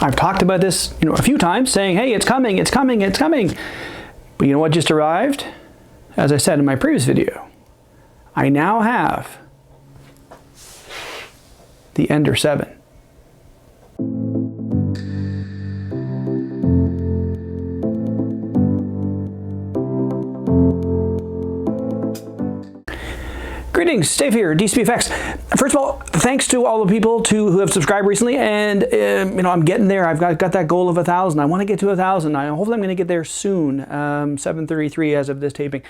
I've talked about this, a few times, saying, hey, it's coming, it's coming, it's coming. But you know what just arrived? As I said in my previous video, I now have the Ender 7. Greetings, Dave here, DCBFX. First of all, thanks to all the people who have subscribed recently, and I'm getting there. I've got that goal of 1,000. I want to get to 1,000. Hopefully I'm going to get there soon. 7:33 as of this taping.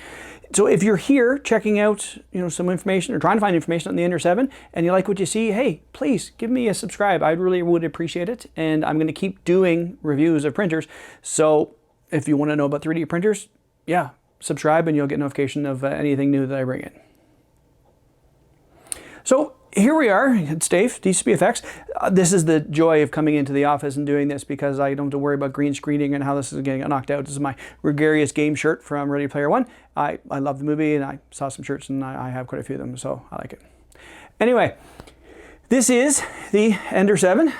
So if you're here checking out some information or trying to find information on the Ender 7 and you like what you see, hey, please give me a subscribe. I really would appreciate it. And I'm going to keep doing reviews of printers. So if you want to know about 3D printers, yeah, subscribe and you'll get notification of anything new that I bring in. So here we are, it's Dave, DCBFX. This is the joy of coming into the office and doing this because I don't have to worry about green screening and how this is getting knocked out. This is my gregarious game shirt from Ready Player One. I love the movie and I saw some shirts and I have quite a few of them, so I like it. Anyway, this is the Ender 7.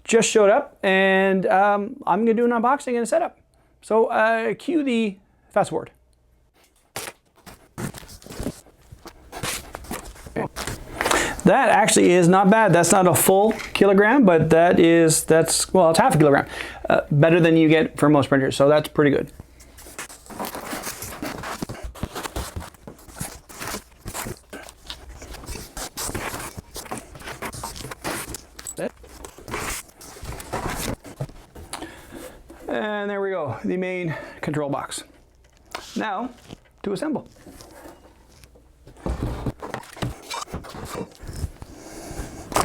Just showed up and I'm going to do an unboxing and a setup. So cue the fast forward. That actually is not bad. That's not a full kilogram, but that's well, it's half a kilogram. Better than you get for most printers, so that's pretty good. And there we go, the main control box. Now, to assemble.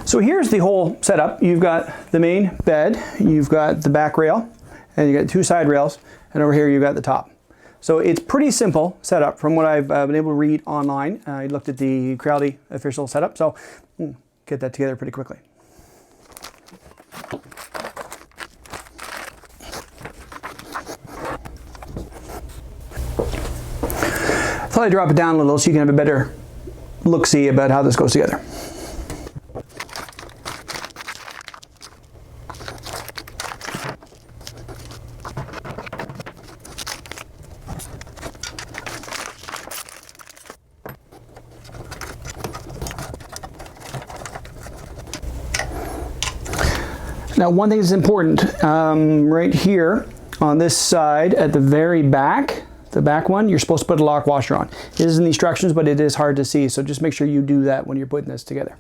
So here's the whole setup. You've got the main bed, you've got the back rail, and you got 2 side rails, and over here you've got the top. So it's pretty simple setup from what I've been able to read online. I looked at the Creality official setup, so get that together pretty quickly. Thought I'd drop it down a little so you can have a better look-see about how this goes together. Now, one thing that's important, right here on this side at the very back, the back one, you're supposed to put a lock washer on. It is in the instructions, but it is hard to see, so just make sure you do that when you're putting this together.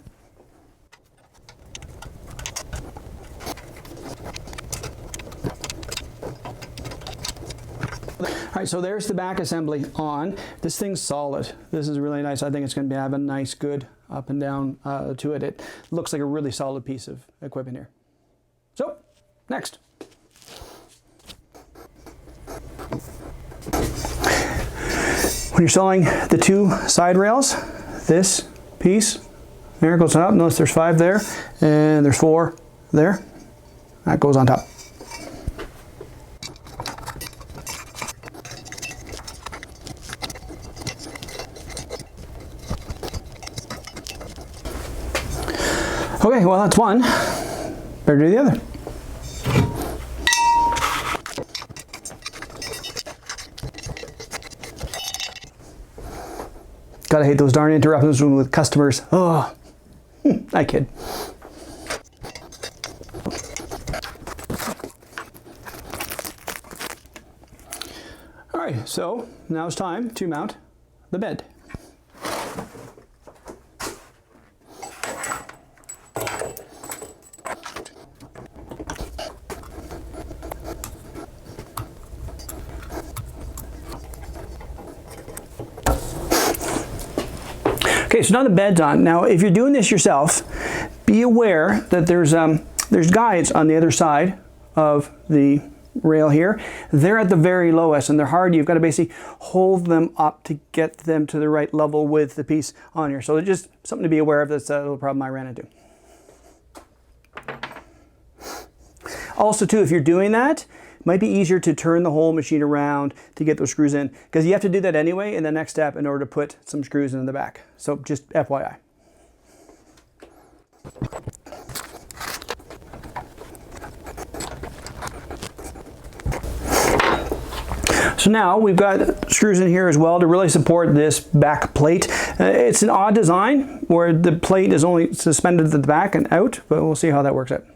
All right, so there's the back assembly on. This thing's solid. This is really nice. I think it's going to have a nice, good up and down to it. It looks like a really solid piece of equipment here. So, next. When you're installing the 2 side rails, this piece there goes up. Notice there's 5 there, and there's 4 there. That goes on top. Okay, well that's one. Better do the other. Gotta hate those darn interruptions with customers. Oh, I kid. All right, so now it's time to mount the bed. Okay, so now the bed's on. Now, if you're doing this yourself, be aware that there's guides on the other side of the rail here. They're at the very lowest and they're hard. You've got to basically hold them up to get them to the right level with the piece on here. So it's just something to be aware of. That's a little problem I ran into. Also too, if you're doing that, it might be easier to turn the whole machine around to get those screws in, because you have to do that anyway in the next step in order to put some screws in the back. So just FYI. So now we've got screws in here as well to really support this back plate. It's an odd design where the plate is only suspended at the back and out, but we'll see how that works out.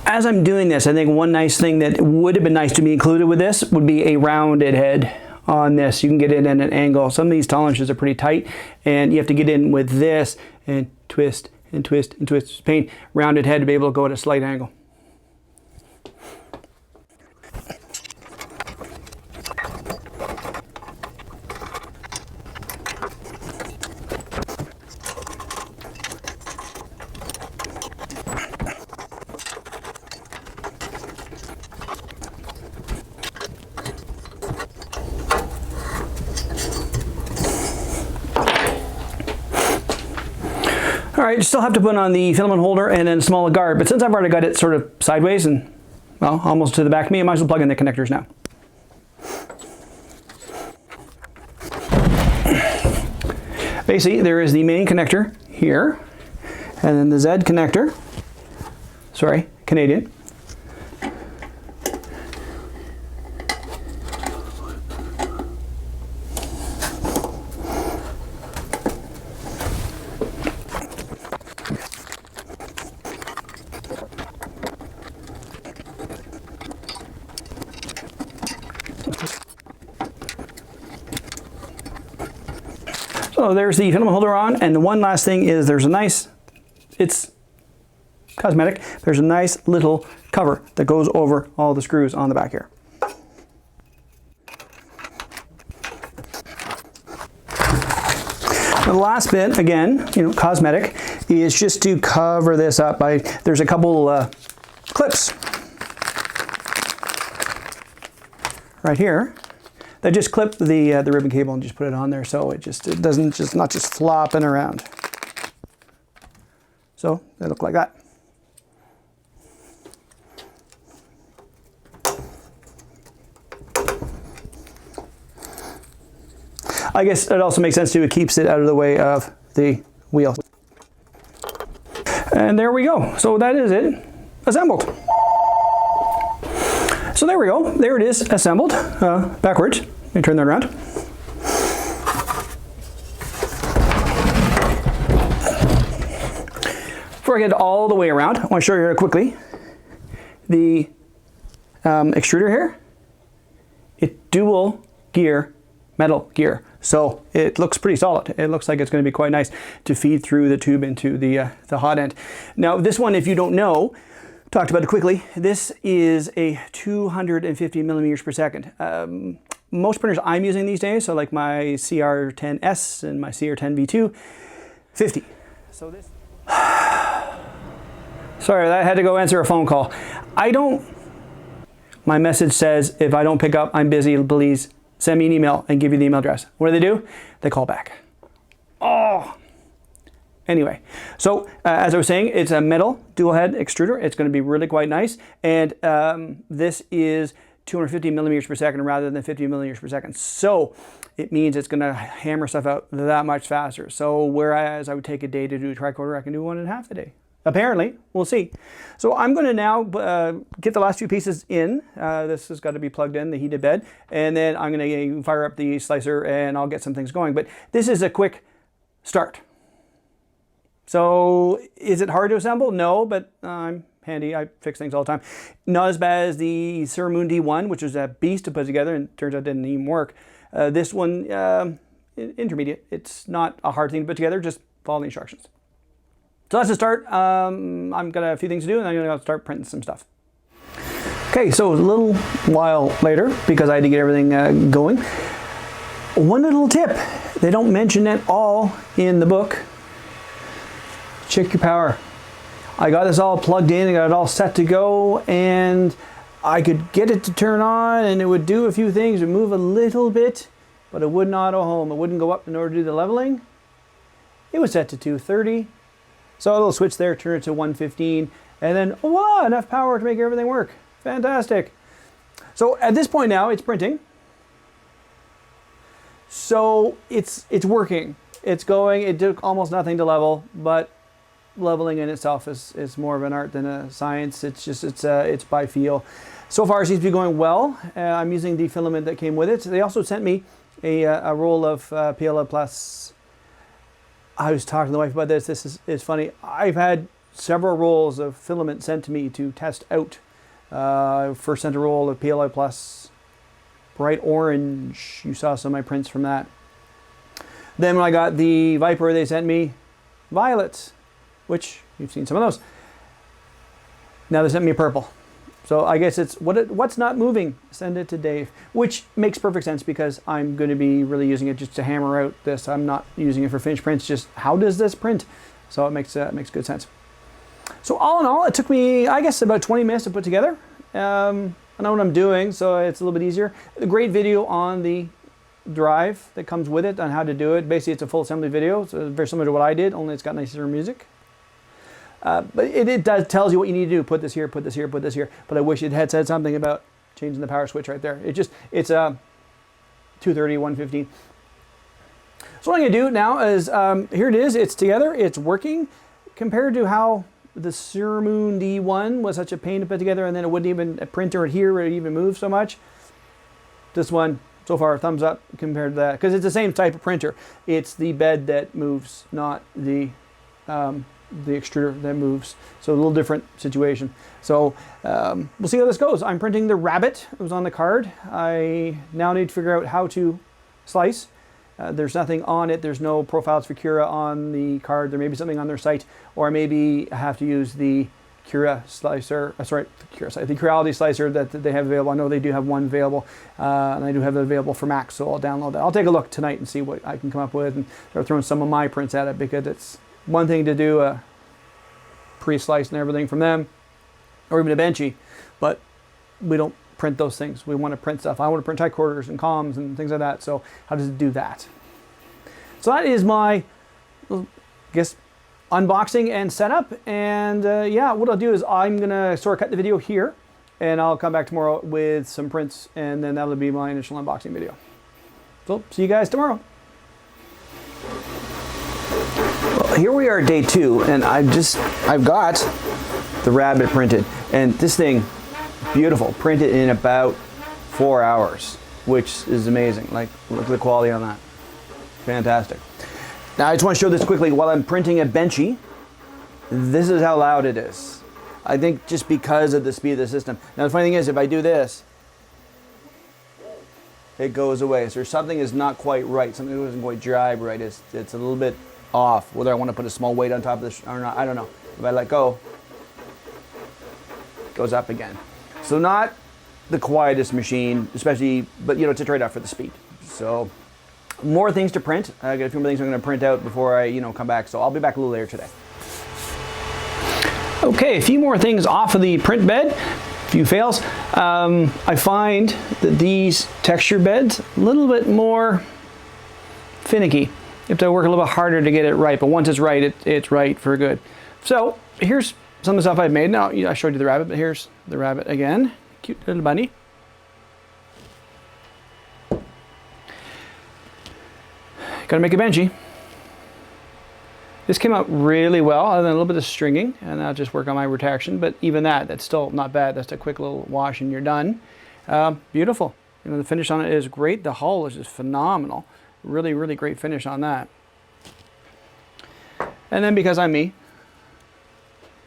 As I'm doing this, I think one nice thing that would have been nice to be included with this would be a rounded head on this. You can get it in an angle. Some of these tolerances are pretty tight, and you have to get in with this and twist and twist and twist. Pain rounded head to be able to go at a slight angle. All right, you still have to put on the filament holder and then a small guard, but since I've already got it sort of sideways and, well, almost to the back of me, I might as well plug in the connectors now. Basically, there is the main connector here, and then the Z connector, sorry, Canadian. So there's the filament holder on, and the one last thing is there's a nice, it's cosmetic, there's a nice little cover that goes over all the screws on the back here. The last bit, again, cosmetic, is just to cover this up by, there's a couple clips right here that just clip the ribbon cable and just put it on there, so it doesn't not just flopping around. So they look like that. I guess it also makes sense too, it keeps it out of the way of the wheel. And there we go. So that is it, assembled. So there we go. There it is, assembled backwards. Let me turn that around. Before I get all the way around, I want to show you here quickly the extruder here. It's dual gear, metal gear. So it looks pretty solid. It looks like it's going to be quite nice to feed through the tube into the hot end. Now this one, if you don't know, talked about it quickly, this is a 250 millimeters per second. Most printers I'm using these days, so like my CR10S and my CR10V2, 50. So this... Sorry, I had to go answer a phone call. My message says, if I don't pick up, I'm busy, please send me an email and give you the email address. What do? They call back. Oh! Anyway, so as I was saying, it's a metal dual head extruder. It's going to be really quite nice. And this is 250 millimeters per second rather than 50 millimeters per second. So it means it's going to hammer stuff out that much faster. So whereas I would take a day to do a tricorder, I can do 1.5 a day. Apparently, we'll see. So I'm going to now get the last few pieces in. This has got to be plugged in, the heated bed. And then I'm going to fire up the slicer and I'll get some things going. But this is a quick start. So is it hard to assemble? No, but I'm handy. I fix things all the time. Not as bad as the Suramundi one, which was a beast to put together and turns out it didn't even work. This one, intermediate. It's not a hard thing to put together, just follow the instructions. So that's the start. I've got a few things to do and I'm going to start printing some stuff. Okay, so a little while later, because I had to get everything going, one little tip. They don't mention it all in the book. Check your power. I got this all plugged in, I got it all set to go, and I could get it to turn on and it would do a few things, it would move a little bit, but it wouldn't auto home. It wouldn't go up in order to do the leveling. It was set to 230. So a little switch there, turn it to 115, And then, voila, enough power to make everything work. Fantastic. So at this point now, it's printing. So it's working. It's going. It took almost nothing to level, but leveling in itself is more of an art than a science. It's by feel. So far, it seems to be going well. I'm using the filament that came with it. They also sent me a roll of PLA Plus. I was talking to the wife about this. This is funny. I've had several rolls of filament sent to me to test out. First sent a roll of PLA Plus bright orange. You saw some of my prints from that. Then when I got the Viper, they sent me violets, which you've seen some of those. Now they sent me a purple. So I guess it's what's not moving, send it to Dave, which makes perfect sense because I'm going to be really using it just to hammer out this. I'm not using it for finished prints, just how does this print? So it makes good sense. So all in all, it took me, I guess, about 20 minutes to put together. I know what I'm doing, so it's a little bit easier. A great video on the drive that comes with it on how to do it. Basically, it's a full assembly video, so very similar to what I did, only it's got nicer music. But it tells you what you need to do. Put this here, put this here, put this here. But I wish it had said something about changing the power switch right there. It's 230, 115. So what I'm going to do now is, here it is. It's together. It's working. Compared to how the Surmoon D1 was such a pain to put together, and then it wouldn't even print or adhere, or even move so much. This one, so far, thumbs up compared to that. Because it's the same type of printer. It's the bed that moves, not the extruder that moves. So a little different situation. So we'll see how this goes. I'm printing the rabbit. It was on the card. I now need to figure out how to slice. There's nothing on it. There's no profiles for Cura on the card. There may be something on their site, or maybe I have to use the Cura slicer, the Creality slicer that they have available. I know they do have one available, and I do have it available for Mac, so I'll download that. I'll take a look tonight and see what I can come up with and start throwing some of my prints at it, because it's one thing to do a pre-slice and everything from them, or even a Benchy, but we don't print those things. We want to print stuff. I want to print tricorders and comms and things like that. So how does it do that? So that is my, I guess, unboxing and setup. And yeah, what I'll do is I'm going to sort of cut the video here, and I'll come back tomorrow with some prints, and then that'll be my initial unboxing video. So see you guys tomorrow. Well, here we are, day 2, and I've got the rabbit printed, and this thing, beautiful, printed in about 4 hours, which is amazing. Like, look at the quality on that. Fantastic. Now I just want to show this quickly. While I'm printing a Benchy, this is how loud it is. I think just because of the speed of the system. Now the funny thing is, if I do this, it goes away. So something is not quite right. Something doesn't quite jibe right. It's a little bit off. Whether I want to put a small weight on top of this or not, I don't know. If I let go, it goes up again. So not the quietest machine, especially, but you know, it's a trade-off for the speed. So more things to print. I got a few more things I'm going to print out before I, come back. So I'll be back a little later today. Okay, a few more things off of the print bed. A few fails. I find that these texture beds a little bit more finicky. You have to work a little bit harder to get it right, but once it's right, it's right for good. So here's some of the stuff I've made. Now, I showed you the rabbit, but here's the rabbit again. Cute little bunny. Gotta make a Benchy. This came out really well, other than a little bit of stringing, and I'll just work on my retraction, but even that's still not bad. That's a quick little wash and you're done. Beautiful. The finish on it is great. The hull is just phenomenal. Really, really great finish on that. And then because I'm me,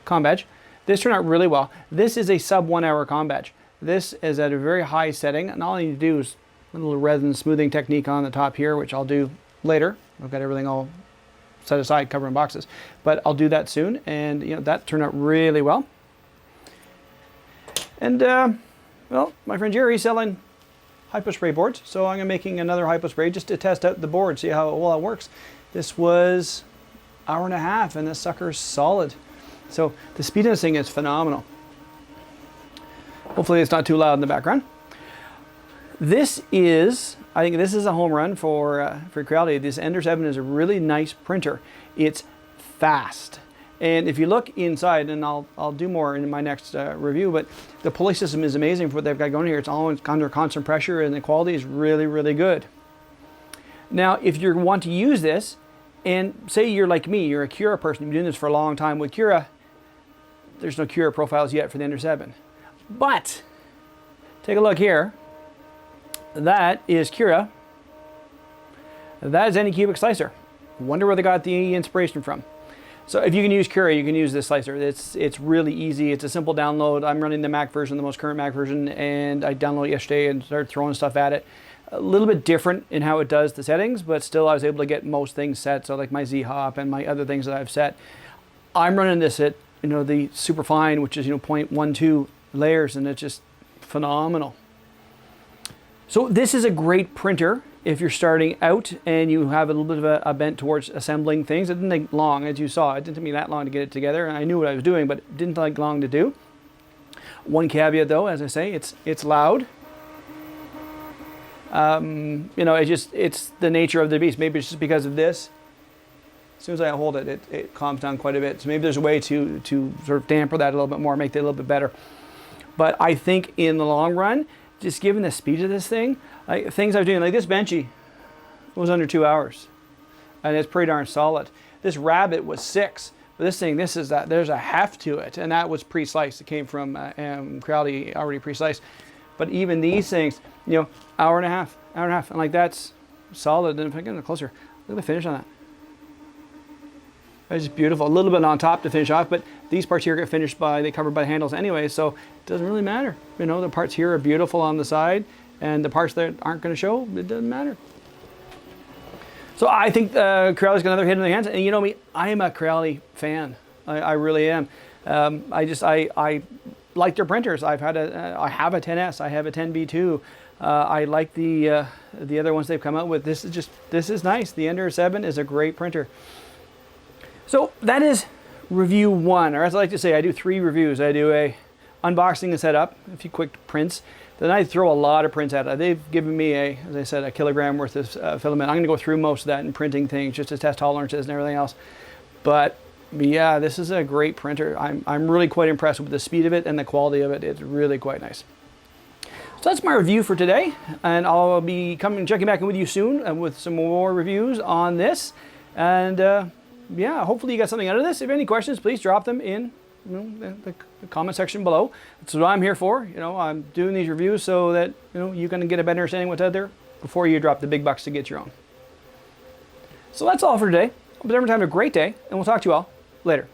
comm badge. This turned out really well. This is a sub 1 hour comm badge. This is at a very high setting, and all I need to do is a little resin smoothing technique on the top here, which I'll do later. I've got everything all set aside, covering boxes, but I'll do that soon. And that turned out really well. And well, my friend Jerry's selling hypospray boards, so I'm making another hypospray just to test out the board, see how well it works. This was an hour and a half, and this sucker's solid. So the speed of this thing is phenomenal. Hopefully it's not too loud in the background. This is, I think this is a home run for Creality. This Ender 7 is a really nice printer. It's fast. And if you look inside, and I'll do more in my next review, but the pulley system is amazing for what they've got going here. It's always under constant pressure, and the quality is really, really good. Now, if you want to use this, and say you're like me, you're a Cura person, you've been doing this for a long time with Cura, there's no Cura profiles yet for the Ender 7. But, take a look here. That is Cura. That is Anycubic Slicer. Wonder where they got the inspiration from. So if you can use Cura, you can use this slicer. It's really easy. It's a simple download. I'm running the Mac version, the most current Mac version, and I downloaded it yesterday and started throwing stuff at it. A little bit different in how it does the settings, but still I was able to get most things set. So like my Z-Hop and my other things that I've set. I'm running this at the super fine, which is 0.12 layers, and it's just phenomenal. So this is a great printer if you're starting out and you have a little bit of a bent towards assembling things. It didn't take long, as you saw. It didn't take me that long to get it together, and I knew what I was doing, but it didn't take long to do. One caveat though, as I say, it's loud. It's the nature of the beast. Maybe it's just because of this. As soon as I hold it, it calms down quite a bit. So maybe there's a way to sort of damper that a little bit more, make it a little bit better. But I think in the long run, just given the speed of this thing, like things I was doing, like this Benchy was under 2 hours, and it's pretty darn solid. This Rabbit was 6, but this thing, there's a heft to it, and that was pre-sliced. It came from Creality already pre-sliced. But even these things, hour and a half, and like that's solid. And if I get closer, look at the finish on that. It's just beautiful. A little bit on top to finish off, but these parts here get finished they're covered by handles anyway, so it doesn't really matter. The parts here are beautiful on the side, and the parts that aren't going to show, it doesn't matter. So I think Creality's got another hit in the hands, and you know me, I am a Creality fan. I really am. I like their printers. I have a 10S, I have a 10B2. I like the other ones they've come out with. This is nice. The Ender 7 is a great printer. So that is review 1, or as I like to say, I do 3 reviews. I do a unboxing and setup, a few quick prints. Then I throw a lot of prints at it. They've given me as I said, a kilogram worth of filament. I'm going to go through most of that and printing things just to test tolerances and everything else. But yeah, this is a great printer. I'm really quite impressed with the speed of it and the quality of it. It's really quite nice. So that's my review for today, and I'll be checking back in with you soon with some more reviews on this. And yeah, hopefully you got something out of this. If you have any questions, please drop them in the comment section below. That's what I'm here for. I'm doing these reviews so that you can get a better understanding of what's out there before you drop the big bucks to get your own. So that's all for today. Hope everyone have a great day, and we'll talk to you all later.